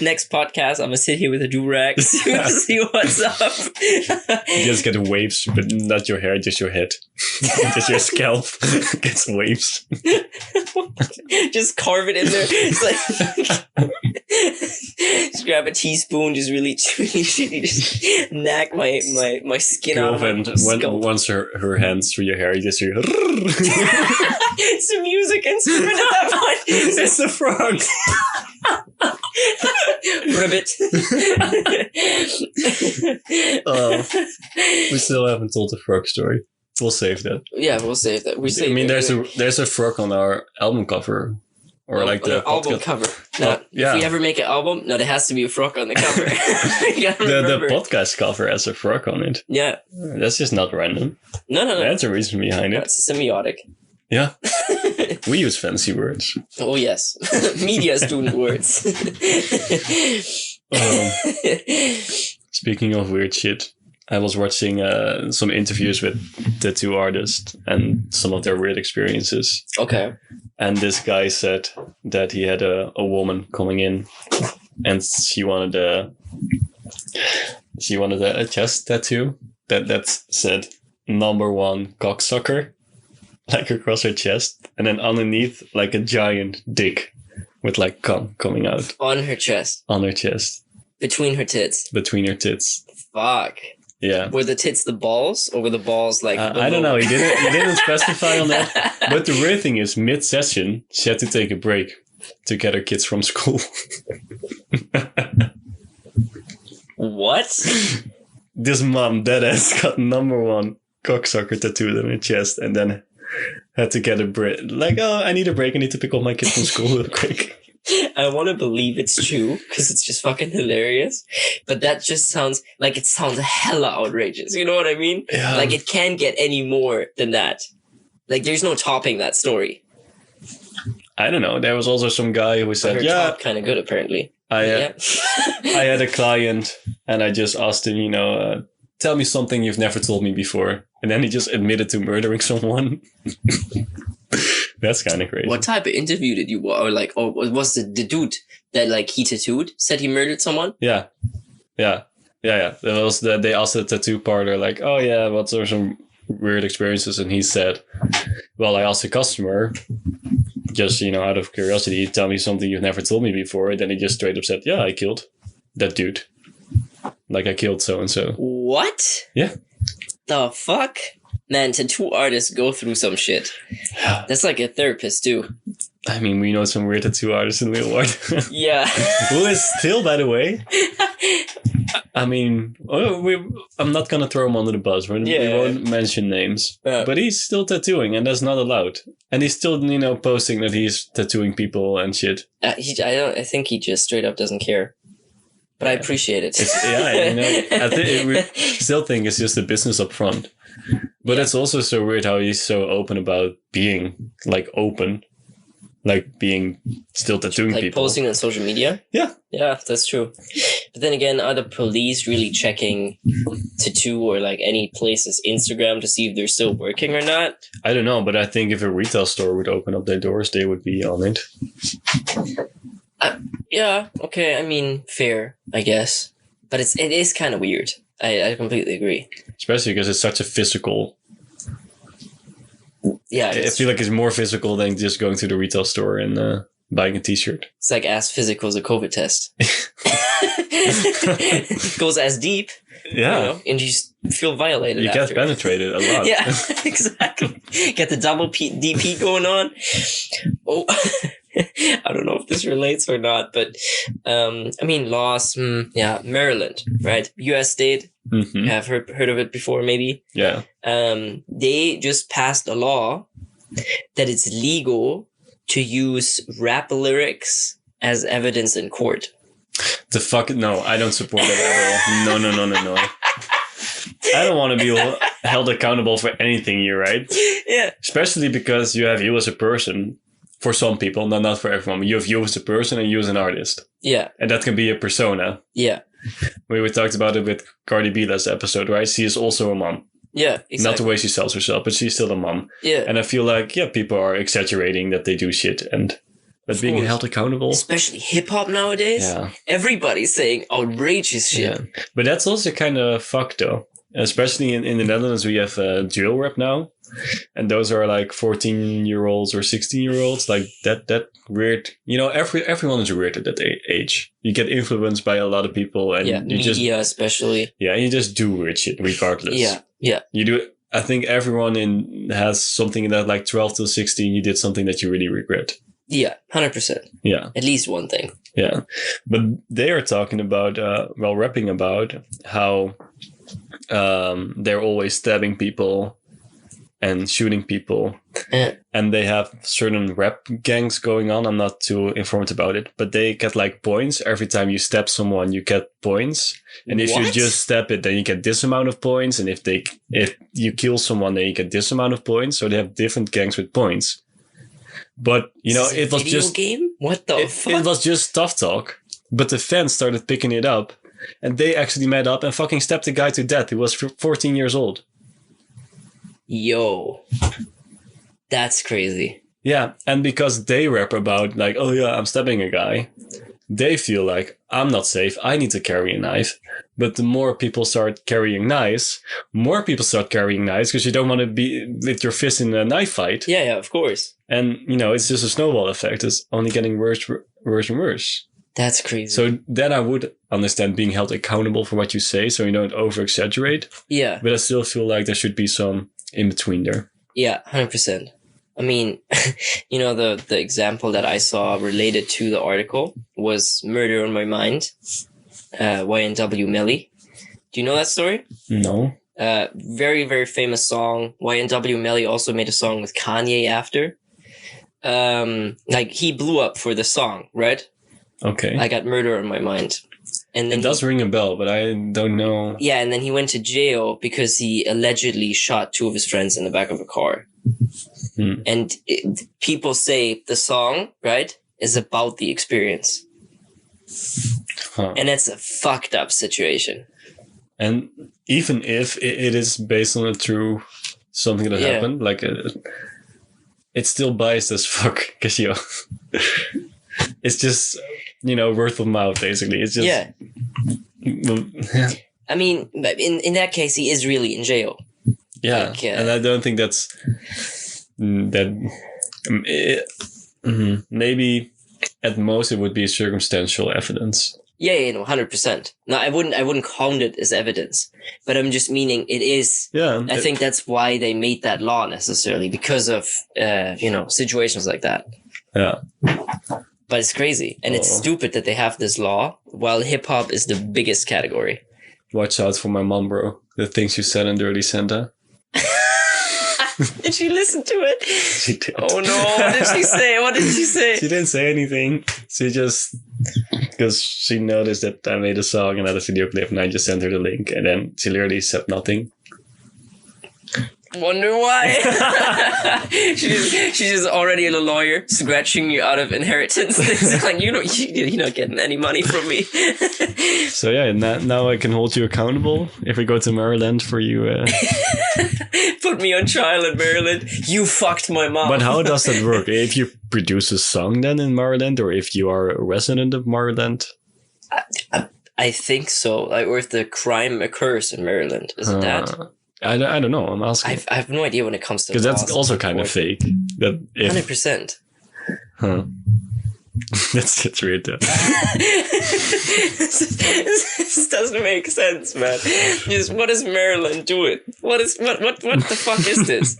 Next podcast, I'm gonna sit here with a durag, see what's up. You just get waves, but not your hair, just your head. Just your scalp gets waves. Just carve it in there. It's like just grab a teaspoon, just really just knack my skin out. And once her hands through your hair, you just hear. It's a music instrument. It's a frog. Ribbit. We still haven't told the frog story. We'll save that. Yeah, we'll save that. I mean, there's a frog on our album cover, or like the album cover. No, yeah. If we ever make an album, there has to be a frog on the cover. the podcast cover has a frog on it. Yeah, that's just not random. No. That's a reason behind it. It's semiotic. Yeah. We use fancy words. Oh, yes. Media student words. Speaking of weird shit, I was watching some interviews with tattoo artists and some of their weird experiences. Okay. And this guy said that he had a woman coming in and she wanted a chest tattoo that said #1 cocksucker. Like across her chest, and then underneath, like a giant dick with like cum coming out. On her chest. On her chest. Between her tits. Between her tits. Fuck. Yeah. Were the tits the balls, or were the balls like? I don't know. He didn't specify on that. But the weird thing is, mid-session, she had to take a break to get her kids from school. What? This mom, deadass, got #1 cocksucker tattooed on her chest, and then had to get a break. Like, oh, I need a break. I need to pick up my kids from school real quick. I want to believe it's true because it's just fucking hilarious. But that just sounds like it sounds hella outrageous. You know what I mean? Yeah. Like it can't get any more than that. Like there's no topping that story. I don't know. There was also some guy who said, "Yeah, kind of good apparently." I had a client and I just asked him, tell me something you've never told me before. And then he just admitted to murdering someone. That's kind of crazy. What type of interview did you, or was the dude that like he tattooed said he murdered someone? Yeah. There was they asked the tattoo parlor like, oh yeah, what are some weird experiences? And he said, well, I asked a customer, just, out of curiosity, tell me something you've never told me before. And then he just straight up said, yeah, I killed that dude. Like I killed so-and-so. What? Yeah. The fuck? Man, tattoo artists go through some shit. That's like a therapist too. I mean, we know some weird tattoo artists in the real world. Yeah. Who is still, by the way. I mean, I'm not going to throw him under the bus. We won't mention names. But he's still tattooing, and that's not allowed. And he's still, posting that he's tattooing people and shit. I think he just straight up doesn't care. but I appreciate it. We still think it's just a business up front. But it's also so weird how he's so open about being like open, like being still tattooing like people. Posting on social media. Yeah. Yeah, that's true. But then again, are the police really checking tattoo or like any place's Instagram to see if they're still working or not? I don't know, but I think if a retail store would open up their doors, they would be on it. Yeah, okay, I mean, fair, I guess. But it is kind of weird. I completely agree. Especially because it's such a physical... Yeah. I feel like it's more physical than just going to the retail store and buying a t-shirt. It's like as physical as a COVID test. Goes as deep. Yeah. You know, and you just feel violated. You get penetrated a lot. Yeah, exactly. Get the double DP going on. Oh, I don't know if this relates or not, but I mean, laws. Yeah, Maryland, right? U.S. state. Mm-hmm. I've heard of it before, maybe. Yeah. They just passed a law that it's legal to use rap lyrics as evidence in court. The fuck? No, I don't support that at all. No. I don't want to be held accountable for anything here, right? Yeah. Especially because you have you as a person. For some people, not for everyone. You have you as a person and you as an artist. Yeah. And that can be a persona. Yeah. We talked about it with Cardi B last episode, right? She is also a mom. Yeah, exactly. Not the way she sells herself, but she's still a mom. Yeah. And I feel like, people are exaggerating that they do shit and but being held accountable. Especially hip-hop nowadays. Yeah. Everybody's saying outrageous shit. Yeah. But that's also kind of fucked though. Especially in the Netherlands, we have jail rap now. And those are like 14-year-olds or 16-year-olds. Like that weird, everyone is weird at that age. You get influenced by a lot of people and you media especially. Yeah, you just do weird shit regardless. Yeah. You do. I think everyone has something that like 12 to 16, you did something that you really regret. Yeah, 100%. Yeah. At least one thing. Yeah. But they are talking about, rapping about how they're always stabbing people and shooting people. And they have certain rap gangs going on. I'm not too informed about it, but they get like points. Every time you stab someone, you get points. And if you just stab it, then you get this amount of points. And if you kill someone, then you get this amount of points. So they have different gangs with points. But, it was just... game? What the fuck? It was just tough talk. But the fans started picking it up. And they actually met up and fucking stabbed the guy to death. He was 14 years old. Yo. That's crazy. Yeah. And because they rap about like, oh yeah, I'm stabbing a guy. They feel like, I'm not safe. I need to carry a knife. But the more people start carrying knives, more people start carrying knives because you don't want to be with your fist in a knife fight. Yeah, of course. And, it's just a snowball effect. It's only getting worse and worse. That's crazy. So then I would understand being held accountable for what you say so you don't over-exaggerate. Yeah. But I still feel like there should be some in between there. Yeah, 100%. I mean, the example that I saw related to the article was Murder on My Mind, YNW Melly. Do you know that story? No. Very, very famous song. YNW Melly also made a song with Kanye after. He blew up for the song, right? Okay. I got Murder on My Mind. And then it does ring a bell, but I don't know. Yeah, and then he went to jail because he allegedly shot two of his friends in the back of a car. And people say the song, right, is about the experience. Huh. And it's a fucked up situation. And even if it is based on a true something that happened, like it's still biased as fuck because it's just word of mouth basically. It's just I mean, in that case, he is really in jail. Yeah, and I don't think that's maybe at most it would be circumstantial evidence. Yeah, 100%. No, I wouldn't count it as evidence, but I'm just meaning it is. Yeah, I think that's why they made that law necessarily because of situations like that. Yeah, but it's crazy and it's stupid that they have this law while hip hop is the biggest category. Watch out for my mom, bro. The things you said in Dirty Santa. Did she listen to it? She did. Oh no! What did she say? What did she say? She didn't say anything. She just Because she noticed that I made a song and had a video clip, and I just sent her the link, and then she literally said nothing. Wonder why? she's just already a lawyer, scratching you out of inheritance. It's like, you're not getting any money from me. So yeah, now I can hold you accountable if we go to Maryland for you. Put me on trial in Maryland. You fucked my mom. But how does that work? If you produce a song then in Maryland, or if you are a resident of Maryland? I think so. Like, or if the crime occurs in Maryland, is it that? I don't know. I'm asking. I have no idea when it comes to, because that's also kind of fake. That 100%. Huh. That's weird though. This doesn't make sense, man. Just, what is Maryland doing? What the fuck is this?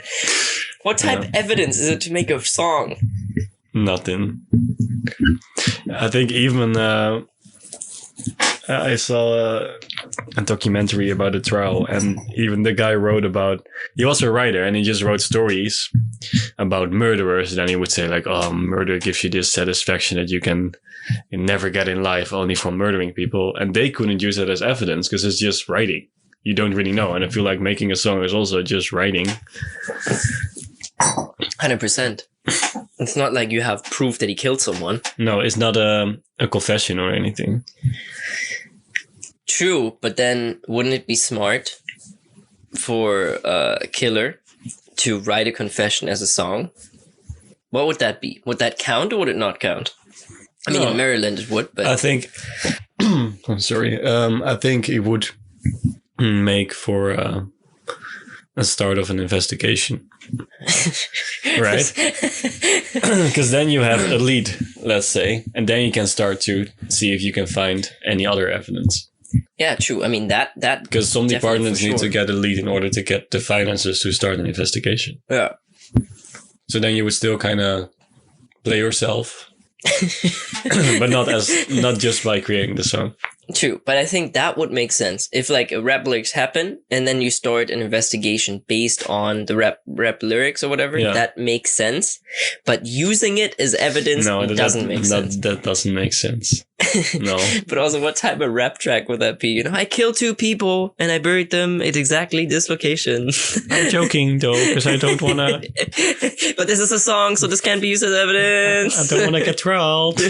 What type of evidence is it to make a song? Nothing. I think even I saw a documentary about a trial, and even the guy he was a writer, and he just wrote stories about murderers. And then he would say like, oh, murder gives you this satisfaction that you never get in life, only from murdering people. And they couldn't use it as evidence because it's just writing. You don't really know. And I feel like making a song is also just writing. 100%. It's not like you have proof that he killed someone. No, it's not a confession or anything. True, but then wouldn't it be smart for a killer to write a confession as a song? What would that be? Would that count or would it not count? I mean, in Maryland it would, but... I think... I'm sorry. I think it would make for a start of an investigation. Right? Because then you have a lead, let's say, and then you can start to see if you can find any other evidence. Yeah, true. I mean, that because some departments need to get a lead in order to get the finances to start an investigation. Yeah. So then you would still kind of play yourself, but not just by creating the song. True, but I think that would make sense if like a rap lyrics happen and then you start an investigation based on the rap lyrics or whatever. Yeah. That makes sense, but using it as evidence doesn't make sense. That doesn't make sense. No. But also, what type of rap track would that be? You know, I killed 2 people and I buried them at exactly this location. I'm joking though, because I don't want to. But this is a song, so this can't be used as evidence. I don't want to get trolled.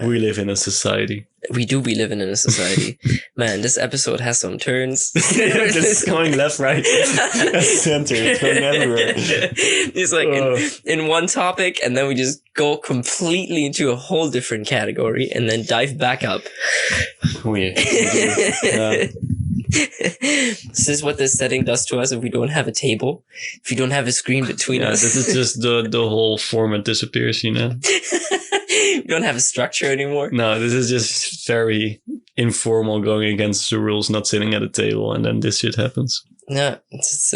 We live in a society. We do be living in a society. Man, this episode has some turns. This is going left, right, center. It's going everywhere. It's like in one topic, and then we just go completely into a whole different category and then dive back up. Weird. This is what this setting does to us if we don't have a table, if we don't have a screen between us. This is just the whole format disappears, you know? We don't have a structure anymore. No, this is just very informal, going against the rules, not sitting at a table, and then this shit happens. No, it's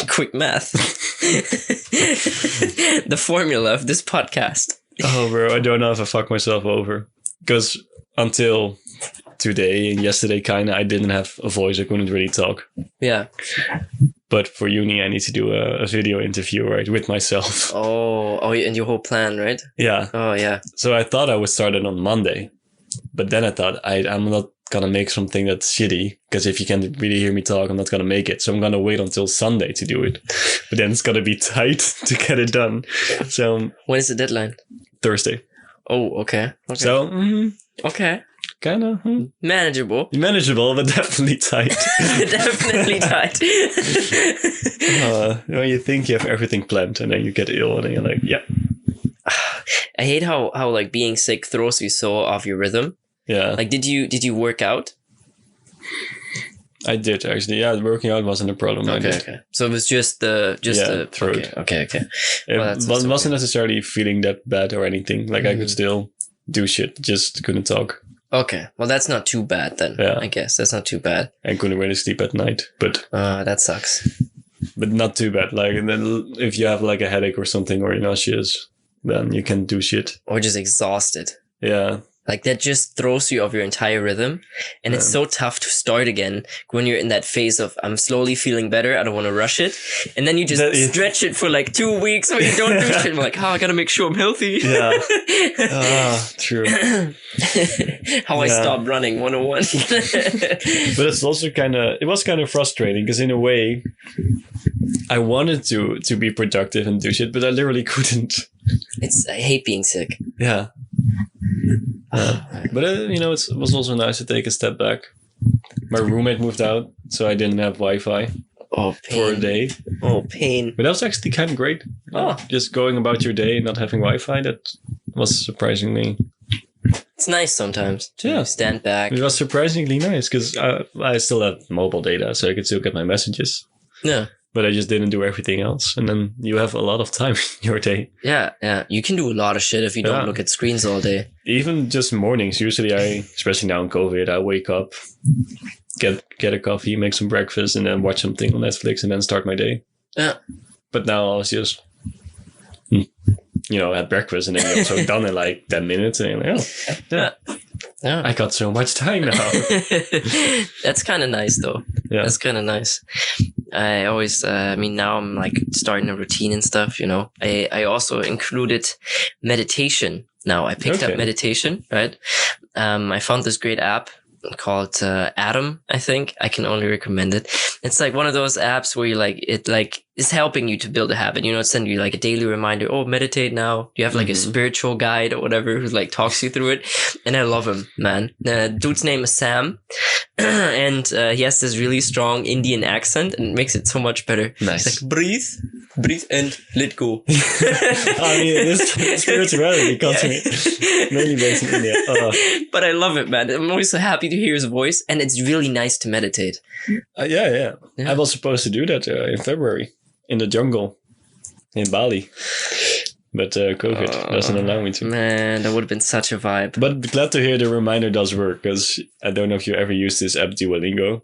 quick math. The formula of this podcast. Oh, bro, I don't know if I fucked myself over. Because until today and yesterday, I didn't have a voice. I couldn't really talk. Yeah. But for uni, I need to do a video interview, right, with myself. Oh, and your whole plan, right? Yeah. Oh, yeah. So I thought I would start it on Monday. But then I thought, I'm not going to make something that's shitty. Because if you can't really hear me talk, I'm not going to make it. So I'm going to wait until Sunday to do it. But then it's going to be tight to get it done. So when is the deadline? Thursday. Oh, okay. So, okay. Kind of manageable, but definitely tight. Definitely tight. When you think you have everything planned, and then you get ill, and then you're like, yeah. I hate how like being sick throws you so off your rhythm. Yeah. Like, did you work out? I did actually. Yeah, working out wasn't a problem. Okay. So it was just the throat. Okay. It wasn't necessarily feeling that bad or anything. Like I could still do shit, just couldn't talk. Okay, well that's not too bad then. Yeah. I guess that's not too bad. I couldn't really sleep at night, but that sucks. But not too bad. Like, and then if you have like a headache or something, or you're nauseous, then you can do shit. Or just exhausted. Yeah, Like that just throws you off your entire rhythm. And it's so tough to start again when you're in that phase of, I'm slowly feeling better. I don't want to rush it. And then you just stretch it for like 2 weeks where you don't do shit. I'm like, I got to make sure I'm healthy. Yeah. True. How I stopped running 101. But it's also it was kind of frustrating because in a way, I wanted to be productive and do shit, but I literally couldn't. I hate being sick. Yeah. But it was also nice to take a step back. My roommate moved out, so I didn't have Wi-Fi for a day. Oh, pain. But that was actually kind of great. Just going about your day and not having Wi-Fi, that was surprisingly... It's nice sometimes to stand back. It was surprisingly nice because I still had mobile data, so I could still get my messages. Yeah. But I just didn't do everything else. And then you have a lot of time in your day. Yeah. You can do a lot of shit if you don't look at screens all day. Even just mornings. Usually especially now in COVID, I wake up, get a coffee, make some breakfast, and then watch something on Netflix and then start my day. Yeah. But now I was just, had breakfast and then you're also done in like 10 minutes. And you're like, yeah. I got so much time now. That's kind of nice though. Yeah. That's kind of nice. I always, now I'm like starting a routine and stuff, I also included meditation. Now I picked up meditation, right? I found this great app called Atom, I think. I can only recommend it. It's like one of those apps where it's helping you to build a habit. It's sending you like a daily reminder. Oh, meditate now. You have like a spiritual guide or whatever who like talks you through it. And I love him, man. The dude's name is Sam. And he has this really strong Indian accent and it makes it so much better. Nice. It's like breathe and let go. This spirituality comes mainly based in India. But I love it, man. I'm always so happy to hear his voice, and it's really nice to meditate. Yeah. I was supposed to do that in February in the jungle in Bali. But COVID doesn't allow me to. Man, that would have been such a vibe. But glad to hear the reminder does work, because I don't know if you ever used this app Duolingo.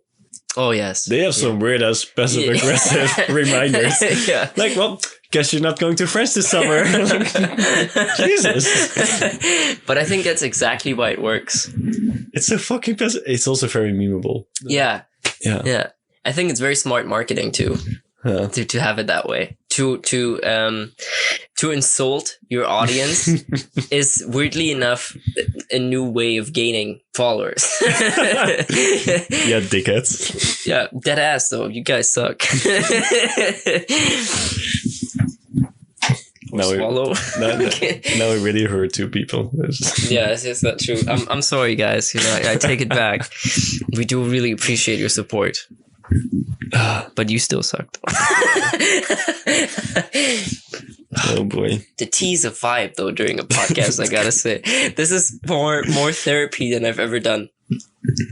Oh, yes. They have some weird-ass passive-aggressive reminders. Yeah. Like, well, guess you're not going to France this summer. Jesus. But I think that's exactly why it works. It's so fucking passive. It's also very memeable. Yeah. I think it's very smart marketing, too. To have it that way, to insult your audience is weirdly enough a new way of gaining followers. Yeah, dickheads. Yeah, dead ass though. You guys suck. Now we really hurt two people. Yeah, it's not true. I'm sorry, guys. I take it back. We do really appreciate your support. But you still sucked. Oh boy. The tea's a vibe though during a podcast, I gotta say. This is more therapy than I've ever done.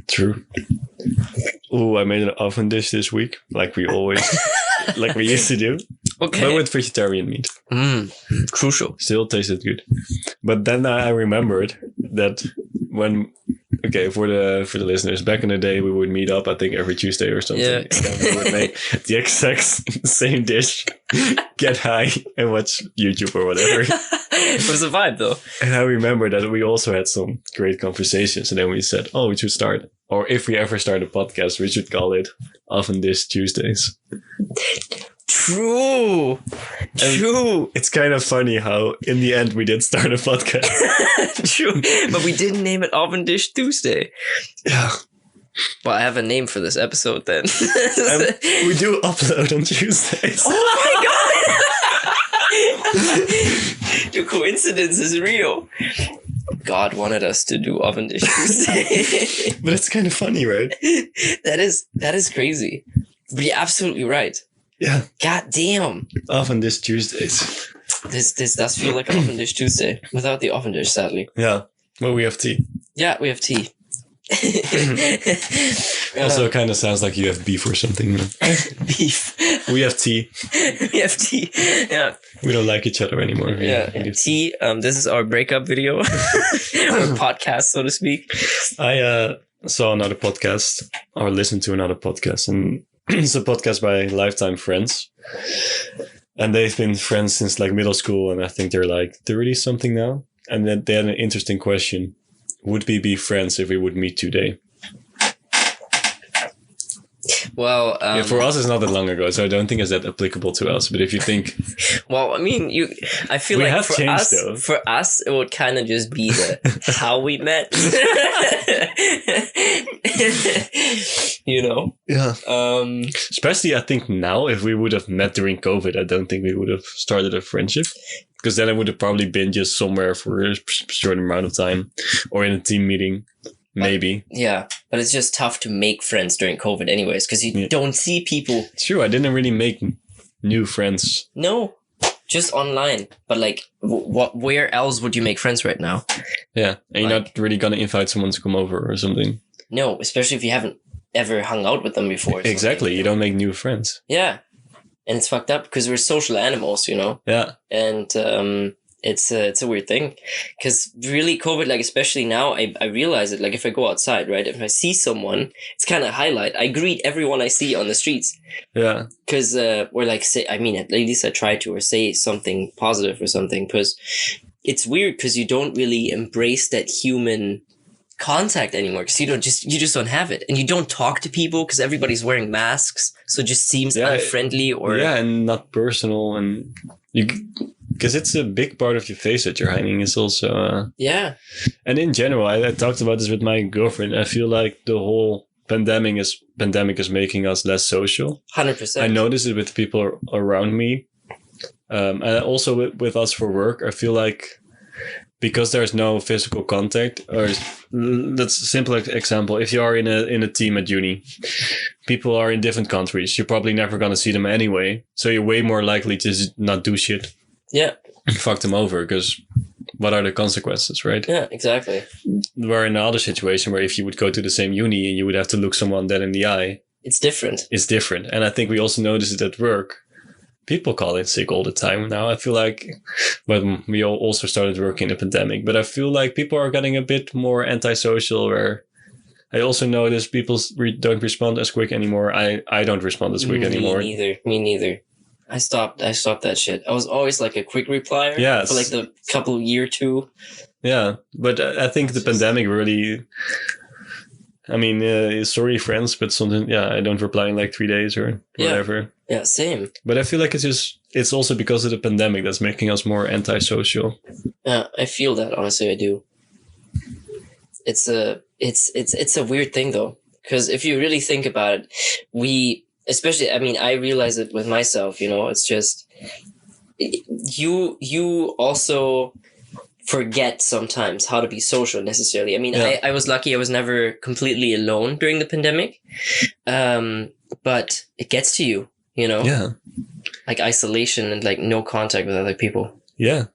True. Oh, I made an oven dish this week, like we used to do. Okay. But with vegetarian meat. Crucial. Still tasted good. But then I remembered that for the listeners, back in the day, we would meet up, I think, every Tuesday or something. Yeah. And then we would make the exact same dish, get high, and watch YouTube or whatever. It was a vibe, though. And I remember that we also had some great conversations. And then we said, we should start. Or if we ever start a podcast, we should call it Oven Dish Tuesdays. True. It's kind of funny how in the end we did start a podcast. True. But we didn't name it Oven Dish Tuesday. Yeah. Well, I have a name for this episode then. We do upload on Tuesdays. Oh my god! The coincidence is real. God wanted us to do Oven Dish Tuesday. But it's kind of funny, right? That is crazy. But you're absolutely right. Yeah. God damn. Oven Dish Tuesdays. This does feel like an Oven Dish Tuesday without the oven dish, sadly. Yeah. Well, we have tea. Yeah, we have tea. Also, kind of sounds like you have beef or something. Beef. We have tea. We have tea. Yeah. We don't like each other anymore. Yeah. Tea. This is our breakup video. Or podcast, so to speak. I saw another podcast or listened to another podcast, and it's a podcast by lifetime friends. And they've been friends since like middle school, and I think they're like 30 something now. And then they had an interesting question would we be friends if we would meet today? Well, For us, it's not that long ago, so I don't think it's that applicable to us. But if you think, well, I mean, I feel We like have for changed, us, though. for us, it would kind of just be the how we met. You know? yeah, Um, especially I think now, if we would have met during COVID, I don't think we would have started a friendship. Because then it would have probably been just somewhere for a short amount of time, or in a team meeting, maybe. yeah, but it's just tough to make friends during COVID, anyways, because you don't see people. It's true. I didn't really make new friends. No, just online. But like, where else would you make friends right now? Yeah, and you're not really gonna invite someone to come over or something. No, especially if you haven't ever hung out with them before. Exactly, you don't make new friends. Yeah, and it's fucked up because we're social animals, you know. Yeah, And it's a weird thing, because really COVID, like especially now, I realize it. Like if I go outside, right, if I see someone, it's kind of highlight. I greet everyone I see on the streets. yeah, Because or like say, I mean, at least I try to, or say something positive or something. Because it's weird because you don't really embrace that human contact anymore, because you just don't have it, and you don't talk to people because everybody's wearing masks, so it just seems unfriendly or and not personal, and you. Because it's a big part of your face that you're hiding. Is also and in general, I talked about this with my girlfriend. I feel like the whole pandemic is making us less social. 100%. I notice it with people around me, and also with us for work. I feel like because there's no physical contact, or that's a simple example. If you are in a team at uni, people are in different countries. You're probably never gonna see them anyway, so you're way more likely to not do shit. Yeah. Fuck them over, because what are the consequences, right? Yeah, exactly. We're in another situation where if you would go to the same uni and you would have to look someone dead in the eye. It's different. It's different. And I think we also notice it at work. People call in sick all the time now. I feel like, but we all also started working in the pandemic, but I feel like people are getting a bit more antisocial, where I also notice people don't respond as quick anymore. I don't respond as quick anymore. Me neither. I stopped that shit. I was always like a quick replier for like the couple year two. Yeah, but I think the pandemic really, I mean, sorry friends, but something, I don't reply in like 3 days or whatever. Yeah, same. But I feel like it's also because of the pandemic that's making us more antisocial. Yeah, I feel that, honestly, I do. It's a weird thing though, because if you really think about it, especially, I mean, I realize it with myself, you know, it's just, you also forget sometimes how to be social necessarily. I mean, I was lucky I was never completely alone during the pandemic, but it gets to you, you know? Yeah. Like isolation and like no contact with other people. Yeah.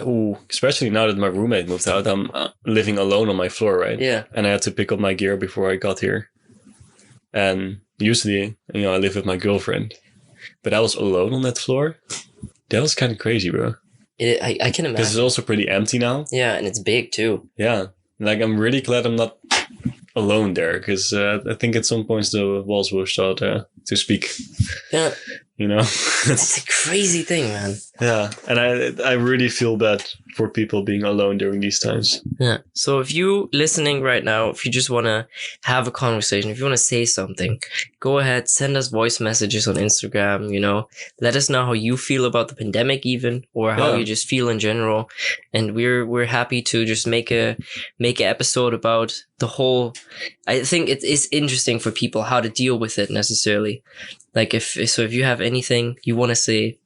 Ooh, especially now that my roommate moved out, I'm living alone on my floor, right? Yeah. And I had to pick up my gear before I got here. And usually, you know, I live with my girlfriend, but I was alone on that floor. That was kind of crazy, bro. I can imagine. Because it's also pretty empty now. Yeah, and it's big too. Yeah. Like, I'm really glad I'm not alone there, because I think at some points the walls will start to speak. Yeah. You know? It's a crazy thing, man. Yeah. And I really feel bad for people being alone during these times. Yeah. So if you listening right now, if you just want to have a conversation, if you want to say something, go ahead, send us voice messages on Instagram, you know, let us know how you feel about the pandemic even, or how you just feel in general. And we're happy to just make a episode about the whole, I think it is interesting for people how to deal with it necessarily. Like if you have anything you want to say.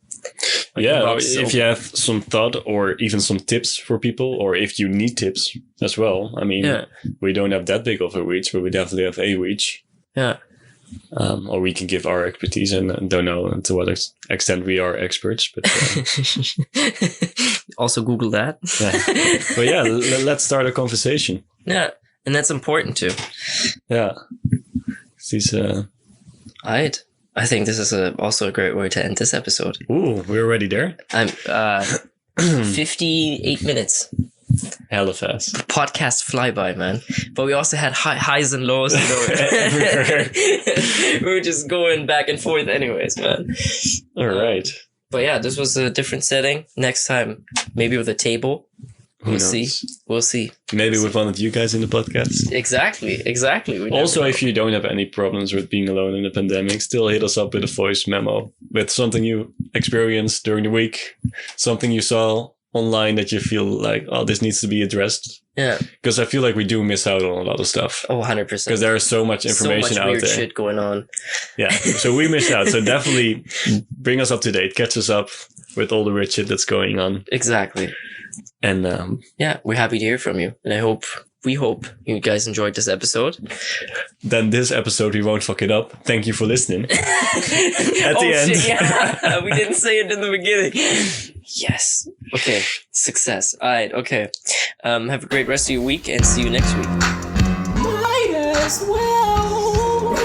Yeah, if you have some thought or even some tips for people, or if you need tips as well. I mean, we don't have that big of a reach, but we definitely have a reach. Yeah. Or we can give our expertise, and don't know to what extent we are experts. But also Google that. Yeah. But yeah, let's start a conversation. Yeah, and that's important too. Yeah. These. Alright. I think this is also a great way to end this episode. Ooh, we're already there? I'm 58 minutes. Hella fast. Podcast flyby, man. But we also had highs and lows. You know? We were just going back and forth anyways, man. All right. But yeah, this was a different setting. Next time, maybe with a table. Who knows? See. We'll see. Maybe with one of you guys in the podcast. Exactly. We Also, never if you don't have any problems with being alone in the pandemic, still hit us up with a voice memo with something you experienced during the week, something you saw online that you feel like, oh, this needs to be addressed. Yeah. Because I feel like we do miss out on a lot of stuff. Oh, 100%. Because there is so much information so much out weird there. Shit going on. Yeah. So we missed out. So definitely bring us up to date. Catch us up with all the weird shit that's going on. Exactly. And yeah, we're happy to hear from you. And we hope you guys enjoyed this episode. Then this episode, we won't fuck it up. Thank you for listening. At the end. Shit, yeah. We didn't say it in the beginning. Yes. Okay. Success. All right. Okay. Have a great rest of your week and see you next week. Might as well.